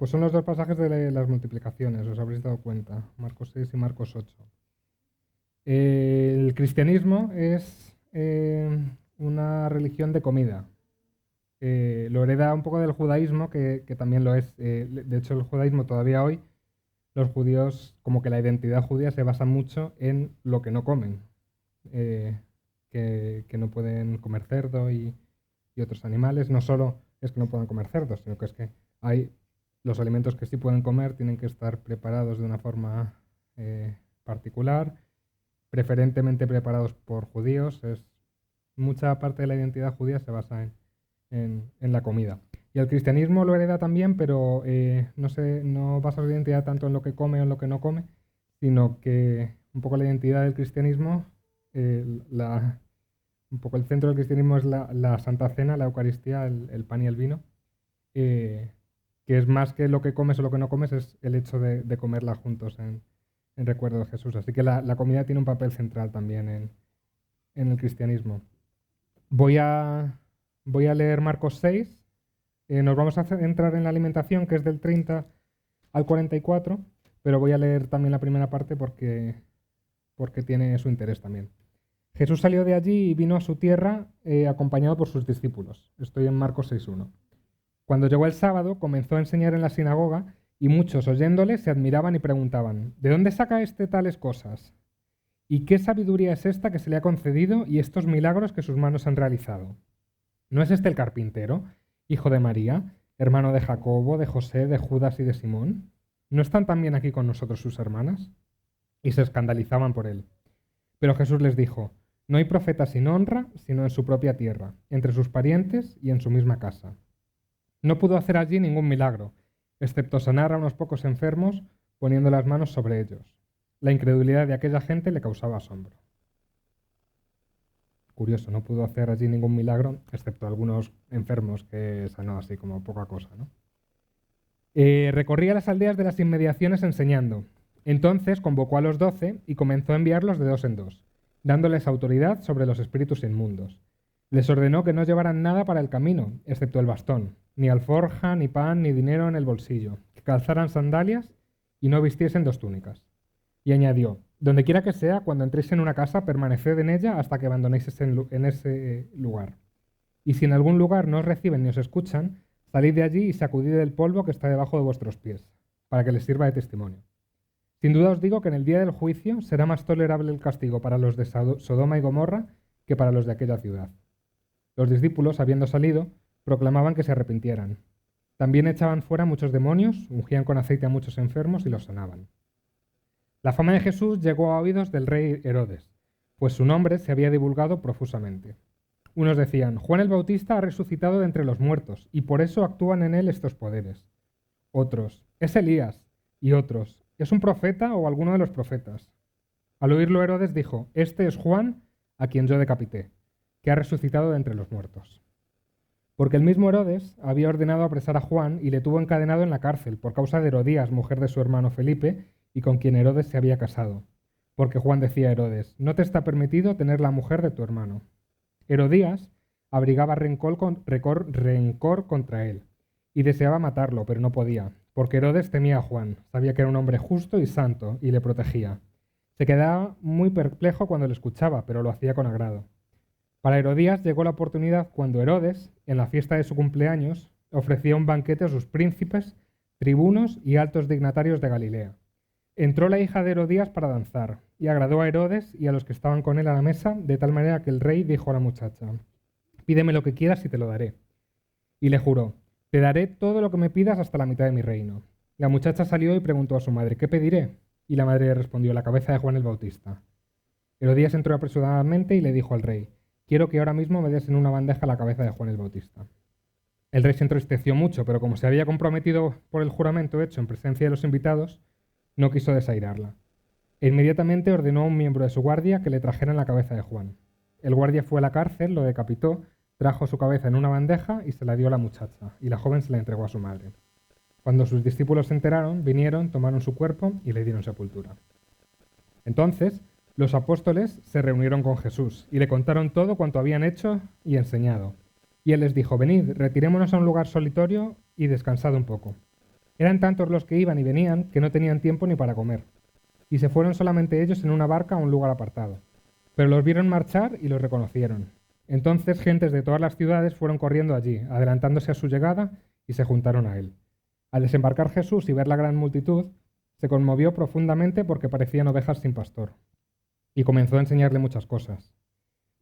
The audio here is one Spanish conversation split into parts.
Pues son los dos pasajes de las multiplicaciones, os habréis dado cuenta, Marcos 6 y Marcos 8. El cristianismo es una religión de comida. Lo hereda un poco del judaísmo, que también lo es. De hecho, el judaísmo todavía hoy, los judíos, como que la identidad judía se basa mucho en lo que no comen. Que no pueden comer cerdo y otros animales. No solo es que no puedan comer cerdo, sino que es que hay los alimentos que sí pueden comer tienen que estar preparados de una forma particular, preferentemente preparados por judíos. Mucha parte de la identidad judía se basa en la comida. Y el cristianismo lo hereda también, pero no basa su identidad tanto en lo que come o en lo que no come, sino que un poco la identidad del cristianismo, un poco el centro del cristianismo es la Santa Cena, la Eucaristía, el pan y el vino, que es más que lo que comes o lo que no comes, es el hecho de comerla juntos en recuerdo de Jesús. Así que la comida tiene un papel central también en el cristianismo. Voy a leer Marcos 6. Nos vamos a entrar en la alimentación, que es del 30 al 44, pero voy a leer también la primera parte porque tiene su interés también. Jesús salió de allí y vino a su tierra acompañado por sus discípulos. Estoy en Marcos 6.1. Cuando llegó el sábado, comenzó a enseñar en la sinagoga y muchos oyéndole se admiraban y preguntaban: ¿de dónde saca tales cosas? ¿Y qué sabiduría es esta que se le ha concedido y estos milagros que sus manos han realizado? ¿No es este el carpintero, hijo de María, hermano de Jacobo, de José, de Judas y de Simón? ¿No están también aquí con nosotros sus hermanas? Y se escandalizaban por él. Pero Jesús les dijo: no hay profeta sin honra, sino en su propia tierra, entre sus parientes y en su misma casa. No pudo hacer allí ningún milagro, excepto sanar a unos pocos enfermos poniendo las manos sobre ellos. La incredulidad de aquella gente le causaba asombro. Curioso, no pudo hacer allí ningún milagro, excepto algunos enfermos que sanó así como poca cosa, ¿no? Recorría las aldeas de las inmediaciones enseñando. Entonces convocó a los 12 y comenzó a enviarlos de 2 en 2, dándoles autoridad sobre los espíritus inmundos. Les ordenó que no llevaran nada para el camino, excepto el bastón, ni alforja, ni pan, ni dinero en el bolsillo, que calzaran sandalias y no vistiesen 2 túnicas. Y añadió: donde quiera que sea, cuando entréis en una casa, permaneced en ella hasta que abandonéis en ese lugar. Y si en algún lugar no os reciben ni os escuchan, salid de allí y sacudid el polvo que está debajo de vuestros pies, para que les sirva de testimonio. Sin duda os digo que en el día del juicio será más tolerable el castigo para los de Sodoma y Gomorra que para los de aquella ciudad. Los discípulos, habiendo salido, proclamaban que se arrepintieran. También echaban fuera muchos demonios, ungían con aceite a muchos enfermos y los sanaban. La fama de Jesús llegó a oídos del rey Herodes, pues su nombre se había divulgado profusamente. Unos decían: Juan el Bautista ha resucitado de entre los muertos, y por eso actúan en él estos poderes. Otros: es Elías. Y otros: ¿es un profeta o alguno de los profetas? Al oírlo Herodes dijo: este es Juan, a quien yo decapité, que ha resucitado de entre los muertos. Porque el mismo Herodes había ordenado apresar a Juan y le tuvo encadenado en la cárcel por causa de Herodías, mujer de su hermano Felipe, y con quien Herodes se había casado. Porque Juan decía a Herodes: no te está permitido tener la mujer de tu hermano. Herodías abrigaba rencor contra él, y deseaba matarlo, pero no podía, porque Herodes temía a Juan, sabía que era un hombre justo y santo, y le protegía. Se quedaba muy perplejo cuando le escuchaba, pero lo hacía con agrado. Para Herodías llegó la oportunidad cuando Herodes, en la fiesta de su cumpleaños, ofrecía un banquete a sus príncipes, tribunos y altos dignatarios de Galilea. Entró la hija de Herodías para danzar, y agradó a Herodes y a los que estaban con él a la mesa, de tal manera que el rey dijo a la muchacha: pídeme lo que quieras y te lo daré. Y le juró: te daré todo lo que me pidas hasta la mitad de mi reino. La muchacha salió y preguntó a su madre: ¿qué pediré? Y la madre le respondió: la cabeza de Juan el Bautista. Herodías entró apresuradamente y le dijo al rey: quiero que ahora mismo me des en una bandeja la cabeza de Juan el Bautista. El rey se entristeció mucho, pero como se había comprometido por el juramento hecho en presencia de los invitados, no quiso desairarla. E inmediatamente ordenó a un miembro de su guardia que le trajeran la cabeza de Juan. El guardia fue a la cárcel, lo decapitó, trajo su cabeza en una bandeja y se la dio a la muchacha, y la joven se la entregó a su madre. Cuando sus discípulos se enteraron, vinieron, tomaron su cuerpo y le dieron sepultura. Entonces, los apóstoles se reunieron con Jesús y le contaron todo cuanto habían hecho y enseñado. Y él les dijo: venid, retirémonos a un lugar solitario y descansad un poco. Eran tantos los que iban y venían que no tenían tiempo ni para comer, y se fueron solamente ellos en una barca a un lugar apartado. Pero los vieron marchar y los reconocieron. Entonces gentes de todas las ciudades fueron corriendo allí, adelantándose a su llegada, y se juntaron a él. Al desembarcar Jesús y ver la gran multitud, se conmovió profundamente porque parecían ovejas sin pastor, y comenzó a enseñarle muchas cosas.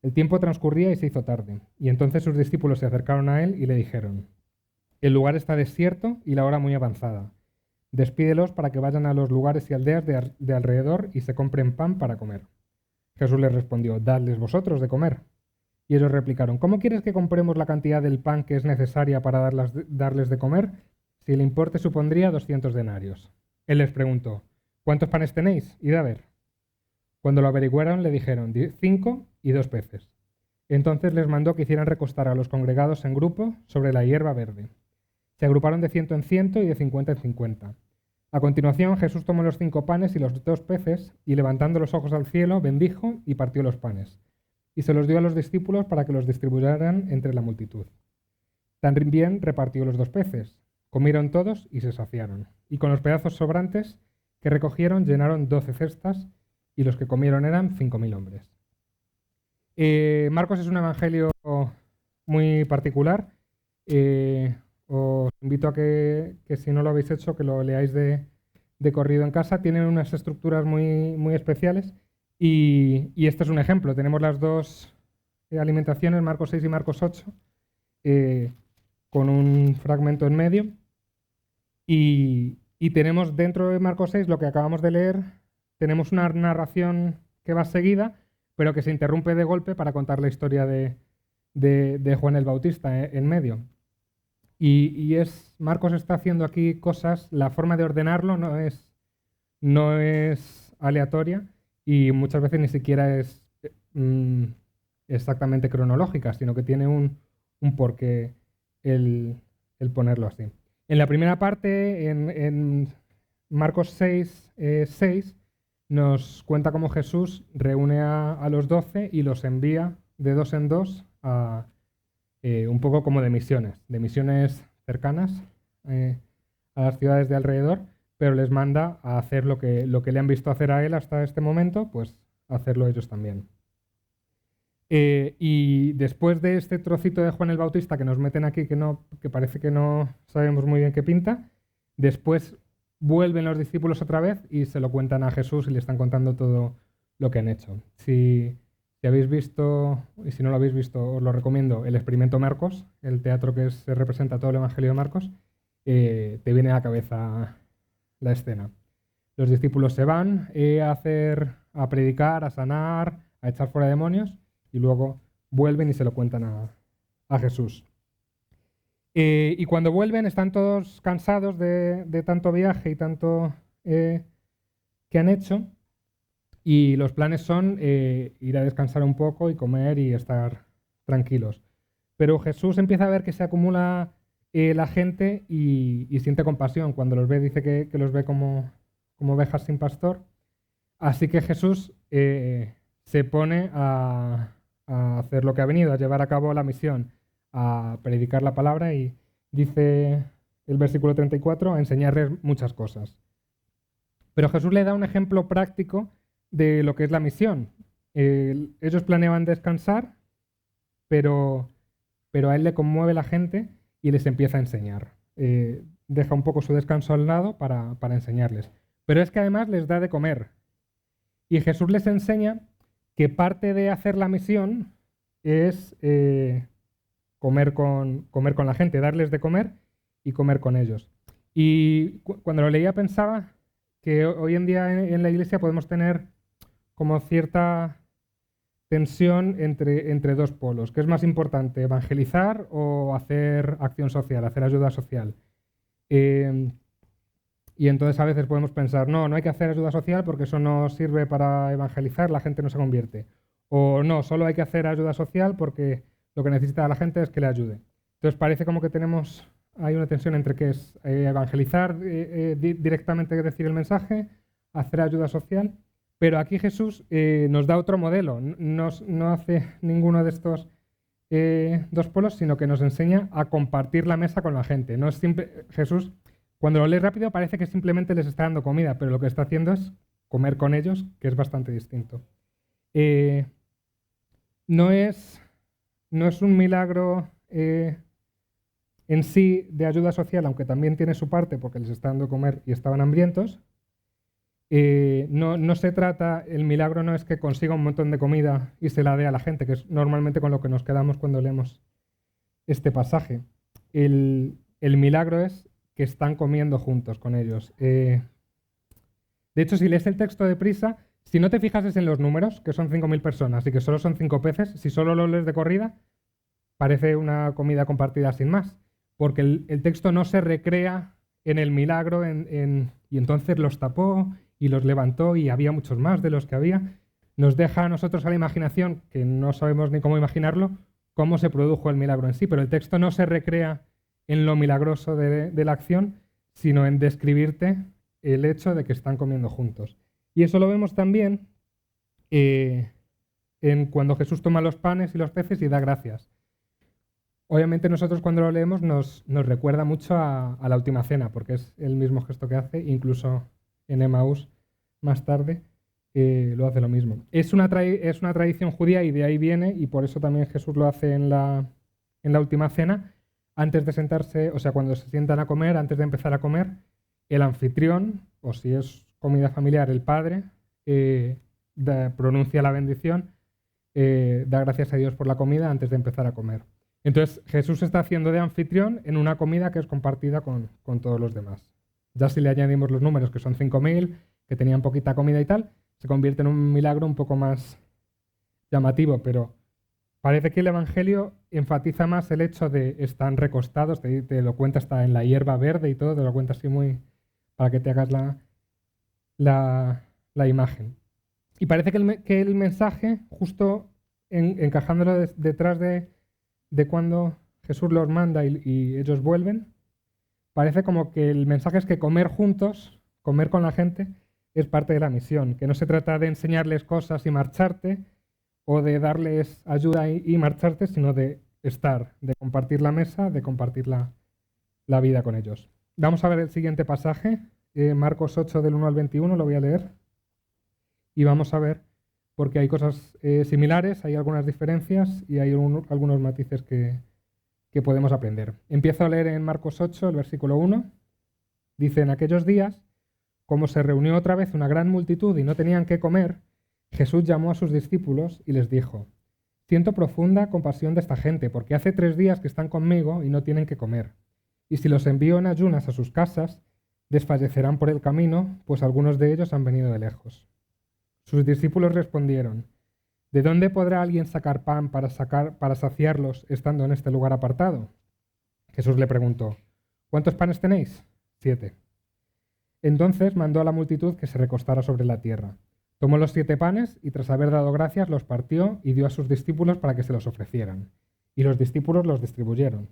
El tiempo transcurría y se hizo tarde, y entonces sus discípulos se acercaron a él y le dijeron: el lugar está desierto y la hora muy avanzada. Despídelos para que vayan a los lugares y aldeas de alrededor y se compren pan para comer. Jesús les respondió: dadles vosotros de comer. Y ellos replicaron: ¿cómo quieres que compremos la cantidad del pan que es necesaria para darles de comer, si el importe supondría 200 denarios? Él les preguntó: ¿cuántos panes tenéis? Id a ver. Cuando lo averiguaron, le dijeron: 5 y 2 peces. Entonces les mandó que hicieran recostar a los congregados en grupo sobre la hierba verde. Se agruparon de 100 en 100 y de 50 en 50. A continuación, Jesús tomó los 5 panes y los 2 peces, y levantando los ojos al cielo, bendijo y partió los panes, y se los dio a los discípulos para que los distribuyeran entre la multitud. También repartió los 2 peces. Comieron todos y se saciaron, y con los pedazos sobrantes que recogieron llenaron 12 cestas, y los que comieron eran 5.000 hombres. Marcos es un evangelio muy particular. Os invito a que si no lo habéis hecho, que lo leáis de corrido en casa. Tienen unas estructuras muy, muy especiales y este es un ejemplo. Tenemos las dos alimentaciones, Marcos 6 y Marcos 8, con un fragmento en medio. Y tenemos dentro de Marcos 6 lo que acabamos de leer. Tenemos una narración que va seguida, pero que se interrumpe de golpe para contar la historia de Juan el Bautista en medio. Y Marcos está haciendo aquí cosas, la forma de ordenarlo no es aleatoria y muchas veces ni siquiera es exactamente cronológica, sino que tiene un porqué el ponerlo así. En la primera parte, en Marcos 6, nos cuenta cómo Jesús reúne a los 12 y los envía de 2 en 2 a un poco como de misiones cercanas a las ciudades de alrededor, pero les manda a hacer lo que le han visto hacer a él hasta este momento, pues hacerlo ellos también. Y después de este trocito de Juan el Bautista que nos meten aquí, que parece que no sabemos muy bien qué pinta, después vuelven los discípulos otra vez y se lo cuentan a Jesús y le están contando todo lo que han hecho. Si habéis visto, y si no lo habéis visto, os lo recomiendo, el experimento Marcos, el teatro que se representa todo el Evangelio de Marcos, te viene a la cabeza la escena. Los discípulos se van a predicar, a sanar, a echar fuera demonios, y luego vuelven y se lo cuentan a Jesús. Y cuando vuelven están todos cansados de tanto viaje y tanto que han hecho, y los planes son ir a descansar un poco y comer y estar tranquilos. Pero Jesús empieza a ver que se acumula la gente y siente compasión. Cuando los ve, dice que los ve como ovejas sin pastor. Así que Jesús se pone a hacer lo que ha venido, a llevar a cabo la misión, a predicar la palabra, y dice el versículo 34, a enseñarles muchas cosas. Pero Jesús le da un ejemplo práctico de lo que es la misión. Ellos planeaban descansar, pero a él le conmueve la gente y les empieza a enseñar. Deja un poco su descanso al lado para enseñarles. Pero es que además les da de comer. Y Jesús les enseña que parte de hacer la misión es comer con la gente, darles de comer y comer con ellos. Y cuando lo leía pensaba que hoy en día en la iglesia podemos tener como cierta tensión entre dos polos. ¿Qué es más importante, evangelizar o hacer acción social, hacer ayuda social? Y entonces a veces podemos pensar, no hay que hacer ayuda social porque eso no sirve para evangelizar, la gente no se convierte. O no, solo hay que hacer ayuda social porque lo que necesita la gente es que le ayude. Entonces parece como que hay una tensión entre qué es evangelizar directamente, decir el mensaje, hacer ayuda social. Pero aquí Jesús nos da otro modelo, no hace ninguno de estos dos polos, sino que nos enseña a compartir la mesa con la gente. No es Jesús Cuando lo lees rápido parece que simplemente les está dando comida, pero lo que está haciendo es comer con ellos, que es bastante distinto. No es un milagro en sí de ayuda social, aunque también tiene su parte porque les está dando comer y estaban hambrientos. No se trata, el milagro no es que consiga un montón de comida y se la dé a la gente, que es normalmente con lo que nos quedamos cuando leemos este pasaje. El milagro es que están comiendo juntos con ellos. De hecho, si lees el texto deprisa, si no te fijas es en los números, que son 5.000 personas y que solo son 5 peces, si solo lo lees de corrida, parece una comida compartida sin más, porque el texto no se recrea en el milagro y entonces los tapó y los levantó y había muchos más de los que había. Nos deja a nosotros a la imaginación, que no sabemos ni cómo imaginarlo, cómo se produjo el milagro en sí, pero el texto no se recrea en lo milagroso de la acción, sino en describirte el hecho de que están comiendo juntos. Y eso lo vemos también en cuando Jesús toma los panes y los peces y da gracias. Obviamente nosotros cuando lo leemos nos recuerda mucho a la última cena, porque es el mismo gesto que hace, incluso en Emaús más tarde lo hace lo mismo. Es una tradición judía y de ahí viene, y por eso también Jesús lo hace en la última cena, antes de sentarse, o sea, cuando se sientan a comer, antes de empezar a comer, el anfitrión, o si es comida familiar, el padre, pronuncia la bendición, da gracias a Dios por la comida antes de empezar a comer. Entonces Jesús está haciendo de anfitrión en una comida que es compartida con todos los demás. Ya si le añadimos los números, que son 5.000, que tenían poquita comida y tal, se convierte en un milagro un poco más llamativo, pero parece que el Evangelio enfatiza más el hecho de están recostados, te lo cuenta hasta en la hierba verde y todo, te lo cuenta así muy para que te hagas la imagen. Y parece que el mensaje, justo encajándolo detrás de cuando Jesús los manda y ellos vuelven, parece como que el mensaje es que comer juntos, comer con la gente, es parte de la misión, que no se trata de enseñarles cosas y marcharte, o de darles ayuda y marcharte, sino de estar, de compartir la mesa, de compartir la vida con ellos. Vamos a ver el siguiente pasaje, Marcos 8 del 1 al 21, lo voy a leer, y vamos a ver, porque hay cosas similares, hay algunas diferencias y hay algunos matices que podemos aprender. Empiezo a leer en Marcos 8, el versículo 1. Dice, en aquellos días, como se reunió otra vez una gran multitud y no tenían qué comer, Jesús llamó a sus discípulos y les dijo, siento profunda compasión de esta gente, porque hace 3 días que están conmigo y no tienen qué comer. Y si los envío en ayunas a sus casas, desfallecerán por el camino, pues algunos de ellos han venido de lejos. Sus discípulos respondieron, ¿de dónde podrá alguien sacar pan para saciarlos estando en este lugar apartado? Jesús le preguntó, ¿cuántos panes tenéis? 7. Entonces mandó a la multitud que se recostara sobre la tierra. Tomó los 7 panes y tras haber dado gracias los partió y dio a sus discípulos para que se los ofrecieran. Y los discípulos los distribuyeron.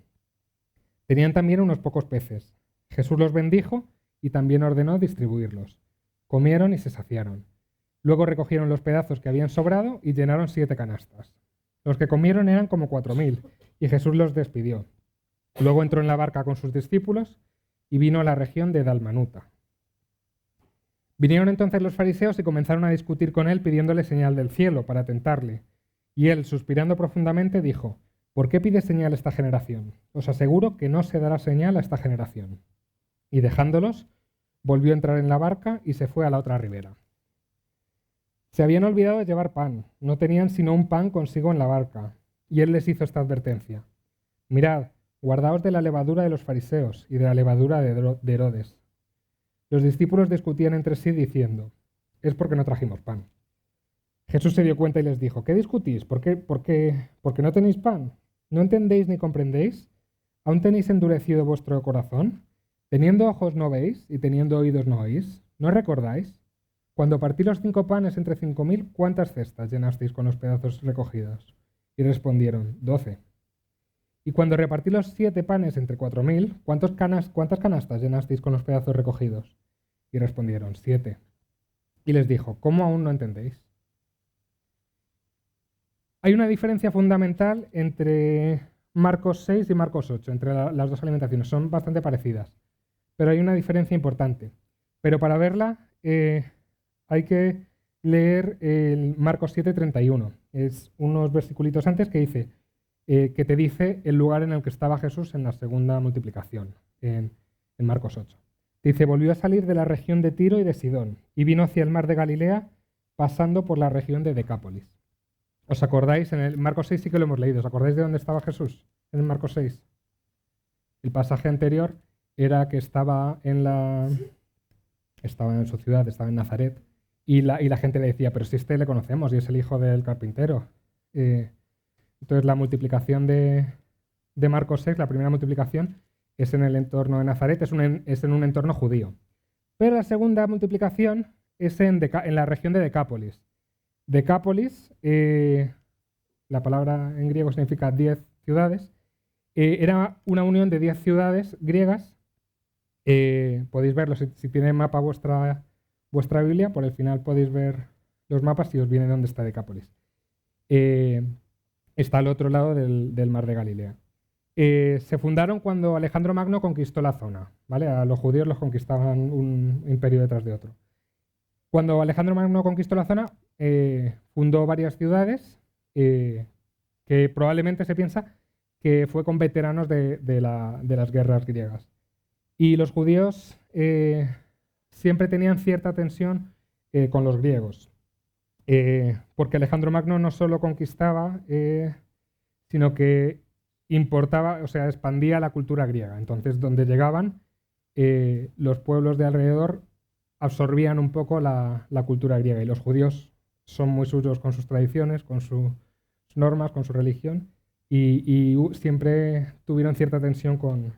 Tenían también unos pocos peces. Jesús los bendijo y también ordenó distribuirlos. Comieron y se saciaron. Luego recogieron los pedazos que habían sobrado y llenaron 7 canastas. Los que comieron eran como 4.000 y Jesús los despidió. Luego entró en la barca con sus discípulos y vino a la región de Dalmanuta. Vinieron entonces los fariseos y comenzaron a discutir con él pidiéndole señal del cielo para tentarle. Y él, suspirando profundamente, dijo, ¿por qué pide señal esta generación? Os aseguro que no se dará señal a esta generación. Y dejándolos, volvió a entrar en la barca y se fue a la otra ribera. Se habían olvidado de llevar pan, no tenían sino un pan consigo en la barca, y él les hizo esta advertencia. Mirad, guardaos de la levadura de los fariseos y de la levadura de Herodes. Los discípulos discutían entre sí diciendo, es porque no trajimos pan. Jesús se dio cuenta y les dijo, ¿qué discutís? ¿Por qué no tenéis pan? ¿No entendéis ni comprendéis? ¿Aún tenéis endurecido vuestro corazón? ¿Teniendo ojos no veis y teniendo oídos no oís? ¿No recordáis? Cuando partí los 5 panes entre 5.000, ¿cuántas cestas llenasteis con los pedazos recogidos? Y respondieron, 12. Y cuando repartí los 7 panes entre 4.000, ¿cuántas canastas llenasteis con los pedazos recogidos? Y respondieron, 7. Y les dijo, ¿cómo aún no entendéis? Hay una diferencia fundamental entre Marcos 6 y Marcos 8, entre las dos alimentaciones. Son bastante parecidas. pero hay una diferencia importante. Pero para verla hay que leer el Marcos 7:31. Es unos versiculitos antes que te dice el lugar en el que estaba Jesús en la segunda multiplicación, en Marcos 8. Dice, volvió a salir de la región de Tiro y de Sidón, y vino hacia el mar de Galilea, pasando por la región de Decápolis. ¿Os acordáis? En el Marcos 6 sí que lo hemos leído. ¿Os acordáis de dónde estaba Jesús en el Marcos 6? El pasaje anterior era que estaba en su ciudad, estaba en Nazaret, y la gente le decía, pero si este le conocemos y es el hijo del carpintero. Entonces la multiplicación de Marcos 6, la primera multiplicación, es en el entorno de Nazaret, es en un entorno judío. Pero la segunda multiplicación es en la región de Decápolis. Decápolis, la palabra en griego significa 10 ciudades, era una unión de 10 ciudades griegas. Podéis verlo si tiene mapa vuestra Biblia, por el final podéis ver los mapas y os viene dónde está Decápolis. Está al otro lado del mar de Galilea. Se fundaron cuando Alejandro Magno conquistó la zona, ¿vale? A los judíos los conquistaban un imperio detrás de otro. Cuando Alejandro Magno conquistó la zona, fundó varias ciudades que probablemente se piensa que fue con veteranos de las guerras griegas. Y los judíos siempre tenían cierta tensión con los griegos, porque Alejandro Magno no solo conquistaba, sino que importaba, o sea, expandía la cultura griega. Entonces, donde llegaban, los pueblos de alrededor absorbían un poco la cultura griega, y los judíos son muy suyos con sus tradiciones, con sus normas, con su religión, y siempre tuvieron cierta tensión con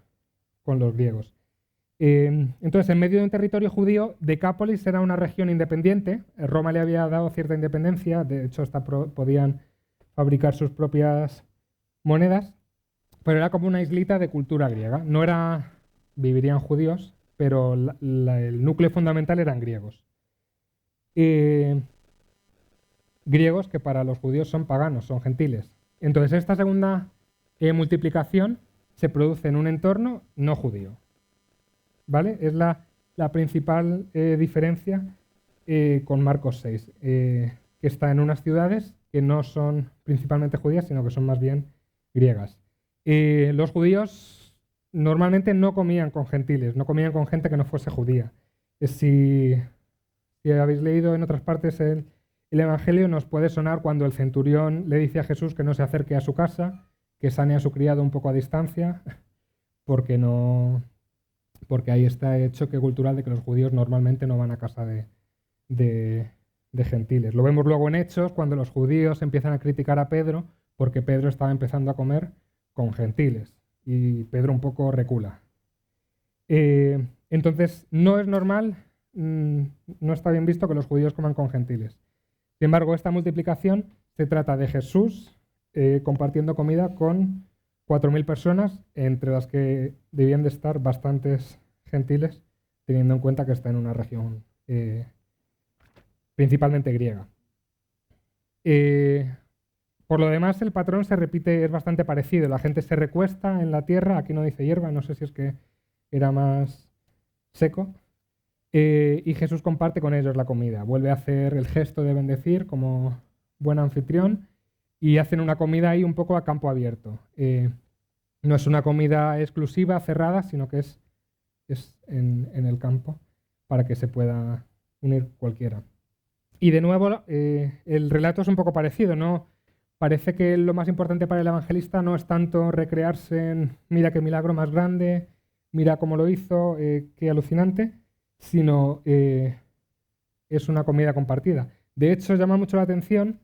los griegos. Entonces, en medio de un territorio judío, Decápolis era una región independiente. Roma le había dado cierta independencia, de hecho hasta podían fabricar sus propias monedas, pero era como una islita de cultura griega. Vivirían judíos, pero el núcleo fundamental eran griegos. Griegos que para los judíos son paganos, son gentiles. Entonces, esta segunda multiplicación se produce en un entorno no judío, ¿vale? Es la principal diferencia con Marcos 6, que está en unas ciudades que no son principalmente judías, sino que son más bien griegas. Los judíos normalmente no comían con gentiles, no comían con gente que no fuese judía. Si habéis leído en otras partes el Evangelio, nos puede sonar cuando el centurión le dice a Jesús que no se acerque a su casa, que sane a su criado un poco a distancia, porque hay este choque cultural de que los judíos normalmente no van a casa de gentiles. Lo vemos luego en Hechos, cuando los judíos empiezan a criticar a Pedro, porque Pedro estaba empezando a comer con gentiles, y Pedro un poco recula. Entonces, no es normal, no está bien visto que los judíos coman con gentiles. Sin embargo, esta multiplicación se trata de Jesús compartiendo comida con 4.000 personas, entre las que debían de estar bastantes gentiles, teniendo en cuenta que está en una región principalmente griega. Por lo demás, el patrón se repite, es bastante parecido. La gente se recuesta en la tierra, aquí no dice hierba, no sé si es que era más seco, y Jesús comparte con ellos la comida. Vuelve a hacer el gesto de bendecir como buen anfitrión, y hacen una comida ahí un poco a campo abierto. No es una comida exclusiva, cerrada, sino que es en el campo para que se pueda unir cualquiera. Y de nuevo, el relato es un poco parecido, ¿no? Parece que lo más importante para el evangelista no es tanto recrearse en mira qué milagro más grande, mira cómo lo hizo, qué alucinante, sino es una comida compartida. De hecho, llama mucho la atención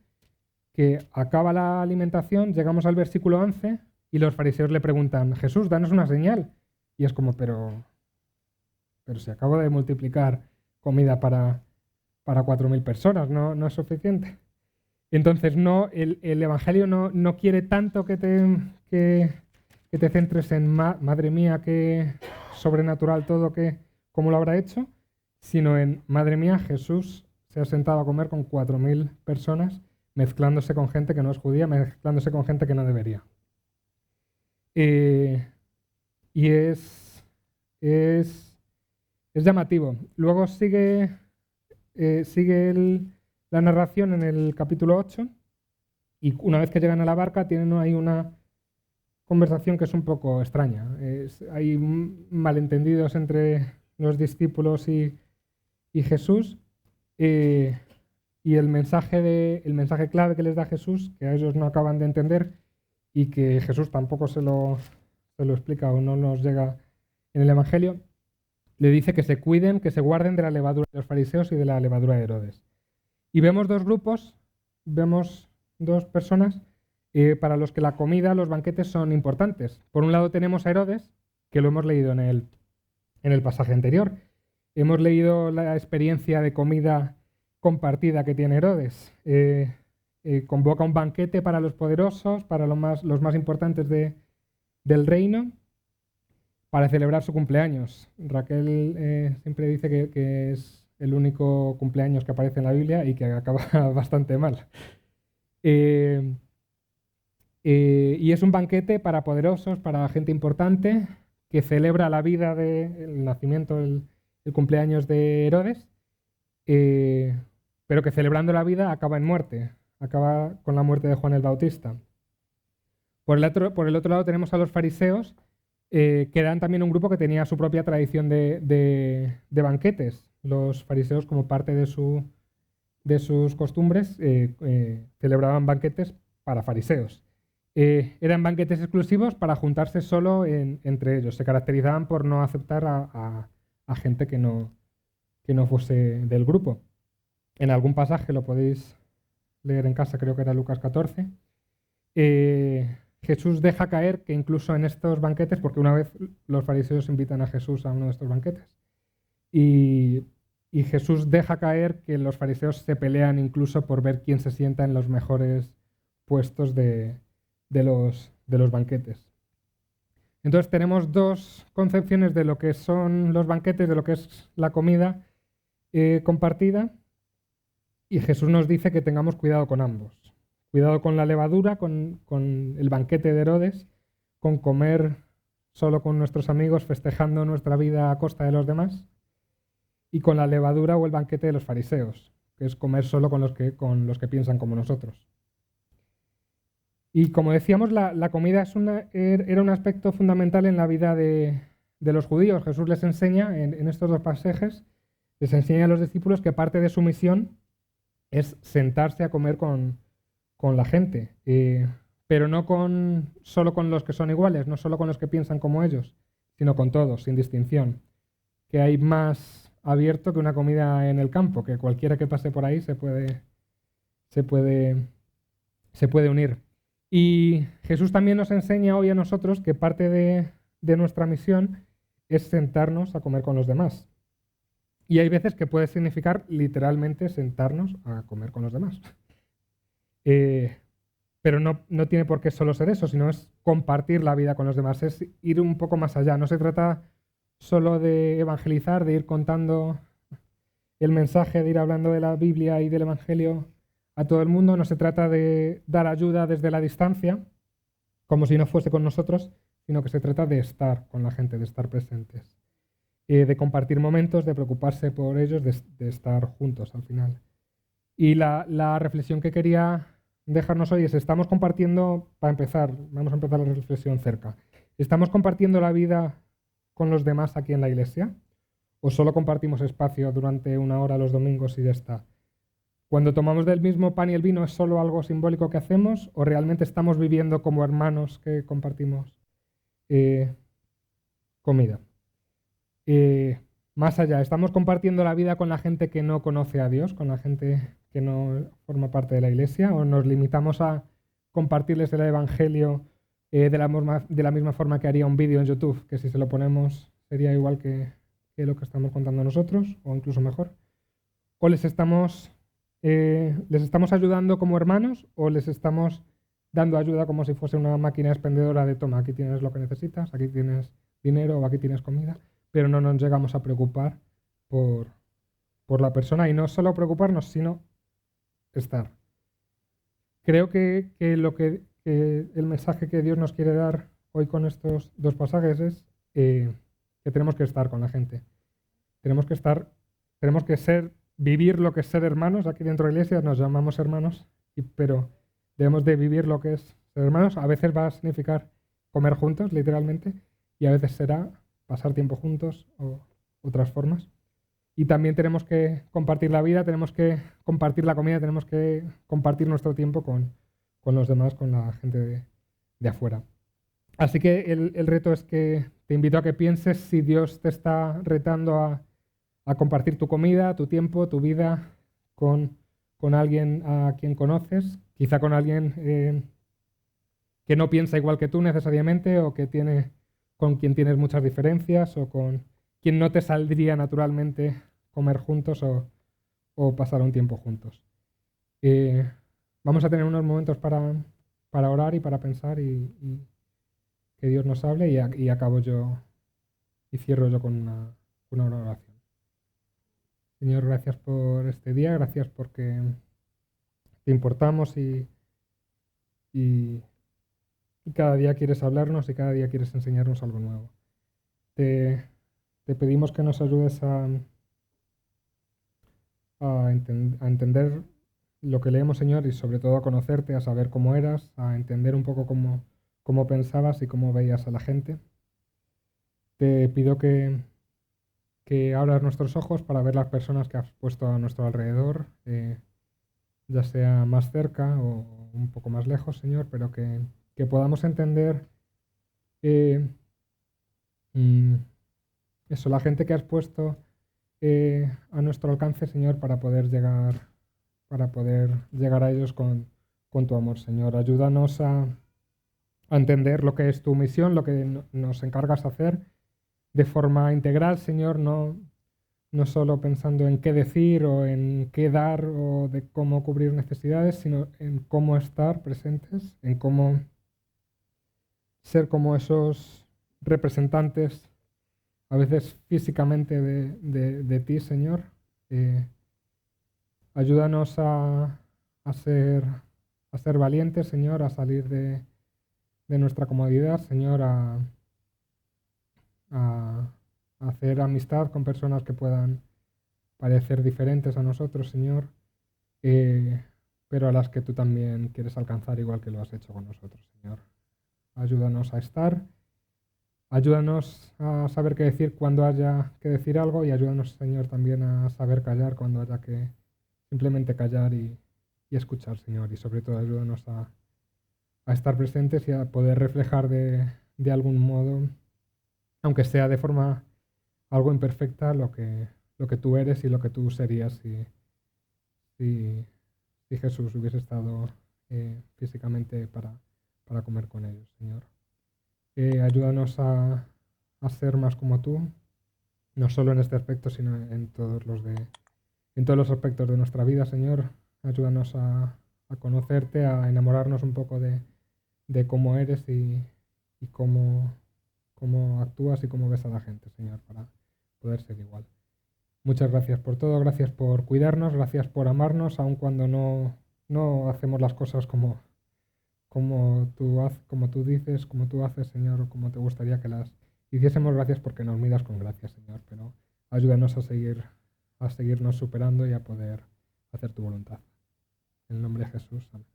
que acaba la alimentación, llegamos al versículo 11 y los fariseos le preguntan, Jesús, danos una señal. Y es como, pero si acabo de multiplicar comida para 4.000 personas, ¿no es suficiente? Entonces, el Evangelio no quiere tanto que te centres en madre mía, qué sobrenatural todo, cómo lo habrá hecho, sino en madre mía, Jesús se ha sentado a comer con 4.000 personas, mezclándose con gente que no es judía, mezclándose con gente que no debería. Y es Es llamativo. Luego sigue la narración en el capítulo 8 y una vez que llegan a la barca tienen ahí una conversación que es un poco extraña. Hay malentendidos entre los discípulos y Jesús. Y el mensaje clave que les da Jesús, que a ellos no acaban de entender y que Jesús tampoco se lo explica o no nos llega en el Evangelio, le dice que se cuiden, que se guarden de la levadura de los fariseos y de la levadura de Herodes. Y vemos dos grupos, vemos dos personas para los que la comida, los banquetes son importantes. Por un lado tenemos a Herodes, que lo hemos leído en el pasaje anterior. Hemos leído la experiencia de comida compartida que tiene Herodes. Convoca un banquete para los poderosos, para los más importantes del reino, para celebrar su cumpleaños. Raquel siempre dice que es el único cumpleaños que aparece en la Biblia y que acaba bastante mal. Y es un banquete para poderosos, para gente importante, que celebra la vida el nacimiento, el cumpleaños de Herodes, pero que celebrando la vida acaba en muerte, acaba con la muerte de Juan el Bautista. Por el otro lado tenemos a los fariseos, que eran también un grupo que tenía su propia tradición de banquetes. Los fariseos, como parte de sus costumbres, celebraban banquetes para fariseos. Eran banquetes exclusivos para juntarse solo entre ellos. Se caracterizaban por no aceptar a gente que no fuese del grupo. En algún pasaje, lo podéis leer en casa, creo que era Lucas 14, Jesús deja caer que incluso en estos banquetes, porque una vez los fariseos invitan a Jesús a uno de estos banquetes, y Jesús deja caer que los fariseos se pelean incluso por ver quién se sienta en los mejores puestos de los banquetes. Entonces tenemos dos concepciones de lo que son los banquetes, de lo que es la comida compartida, y Jesús nos dice que tengamos cuidado con ambos. Cuidado con la levadura, con el banquete de Herodes, con comer solo con nuestros amigos, festejando nuestra vida a costa de los demás, y con la levadura o el banquete de los fariseos, que es comer solo con los que piensan como nosotros. Y como decíamos, la comida era un aspecto fundamental en la vida de los judíos. Jesús les enseña, en estos dos pasajes, les enseña a los discípulos que parte de su misión es sentarse a comer con la gente, pero no solo con los que son iguales, no solo con los que piensan como ellos, sino con todos, sin distinción. Que hay más abierto que una comida en el campo, que cualquiera que pase por ahí se puede unir. Y Jesús también nos enseña hoy a nosotros que parte de nuestra misión es sentarnos a comer con los demás. Y hay veces que puede significar literalmente sentarnos a comer con los demás. Pero no tiene por qué solo ser eso, sino es compartir la vida con los demás, es ir un poco más allá. No se trata solo de evangelizar, de ir contando el mensaje, de ir hablando de la Biblia y del Evangelio a todo el mundo. No se trata de dar ayuda desde la distancia, como si no fuese con nosotros, sino que se trata de estar con la gente, de estar presentes, de compartir momentos, de preocuparse por ellos, de estar juntos al final. Y la reflexión que quería dejarnos hoy es, estamos compartiendo, vamos a empezar la reflexión cerca. ¿Estamos compartiendo la vida con los demás aquí en la iglesia? ¿O solo compartimos espacio durante una hora los domingos y ya está? Cuando tomamos del mismo pan y el vino, ¿es solo algo simbólico que hacemos? ¿O realmente estamos viviendo como hermanos que compartimos comida? Más allá, ¿estamos compartiendo la vida con la gente que no conoce a Dios, con la gente que no forma parte de la iglesia? ¿O nos limitamos a compartirles el Evangelio de la misma forma que haría un vídeo en YouTube, que si se lo ponemos sería igual que lo que estamos contando nosotros, o incluso mejor? ¿O les estamos ayudando como hermanos, o les estamos dando ayuda como si fuese una máquina expendedora de toma, aquí tienes lo que necesitas, aquí tienes dinero o aquí tienes comida, pero no nos llegamos a preocupar por la persona, y no solo preocuparnos, sino estar? Creo que el mensaje que Dios nos quiere dar hoy con estos dos pasajes es que tenemos que estar con la gente. tenemos que vivir lo que es ser hermanos. Aquí dentro de la iglesia nos llamamos hermanos, pero debemos de vivir lo que es ser hermanos. A veces va a significar comer juntos, literalmente, y a veces será pasar tiempo juntos o otras formas. Y también tenemos que compartir la vida, tenemos que compartir la comida, tenemos que compartir nuestro tiempo con los demás, con la gente de afuera. Así que el reto es que te invito a que pienses si Dios te está retando a compartir tu comida, tu tiempo, tu vida con alguien a quien conoces, quizá con alguien que no piensa igual que tú necesariamente, o con quien tienes muchas diferencias, o con quien no te saldría naturalmente comer juntos o pasar un tiempo juntos. Vamos a tener unos momentos para orar y para pensar y que Dios nos hable, y acabo yo y cierro yo con una oración. Señor, gracias por este día, gracias porque te importamos y cada día quieres hablarnos y cada día quieres enseñarnos algo nuevo. Te pedimos que nos ayudes a entender lo que leemos, Señor, y sobre todo a conocerte, a saber cómo eras, a entender un poco cómo pensabas y cómo veías a la gente. Te pido que abras nuestros ojos para ver las personas que has puesto a nuestro alrededor, ya sea más cerca o un poco más lejos, Señor, pero que podamos entender eso, la gente que has puesto a nuestro alcance, Señor, para poder llegar a ellos con tu amor, Señor. Ayúdanos a entender lo que es tu misión, lo que nos encargas hacer de forma integral, Señor, no solo pensando en qué decir o en qué dar o de cómo cubrir necesidades, sino en cómo estar presentes, en cómo ser como esos representantes, a veces físicamente de ti, Señor. Ayúdanos a ser valientes, Señor, a salir de nuestra comodidad, Señor, a hacer amistad con personas que puedan parecer diferentes a nosotros, Señor, pero a las que tú también quieres alcanzar igual que lo has hecho con nosotros, Señor. Ayúdanos a estar, ayúdanos a saber qué decir cuando haya que decir algo, y ayúdanos, Señor, también a saber callar cuando haya que simplemente callar y escuchar, Señor, y sobre todo ayúdanos a estar presentes y a poder reflejar de algún modo, aunque sea de forma algo imperfecta, lo que tú eres y lo que tú serías si Jesús hubiese estado físicamente para comer con ellos, Señor. Ayúdanos a ser más como tú, no solo en este aspecto, sino en todos los aspectos de nuestra vida, Señor. Ayúdanos a conocerte, a enamorarnos un poco de cómo eres y cómo actúas y cómo ves a la gente, Señor, para poder ser igual. Muchas gracias por todo, gracias por cuidarnos, gracias por amarnos, aun cuando no hacemos las cosas como tú dices, como tú haces, Señor, o como te gustaría que las hiciésemos. Gracias porque nos miras con gracia, Señor, pero ayúdanos a seguirnos superando y a poder hacer tu voluntad. En el nombre de Jesús, amén.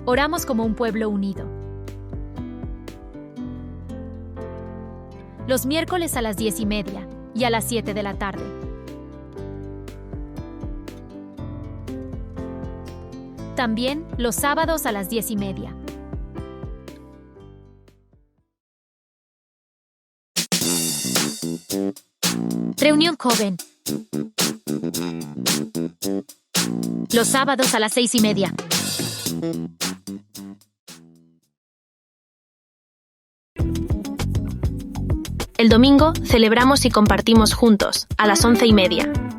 Oramos como un pueblo unido. Los miércoles a las 10:30 y a las 7 de la tarde. También los sábados a las 10:30. Reunión joven. Los sábados a las 6:30. El domingo celebramos y compartimos juntos a las 11:30.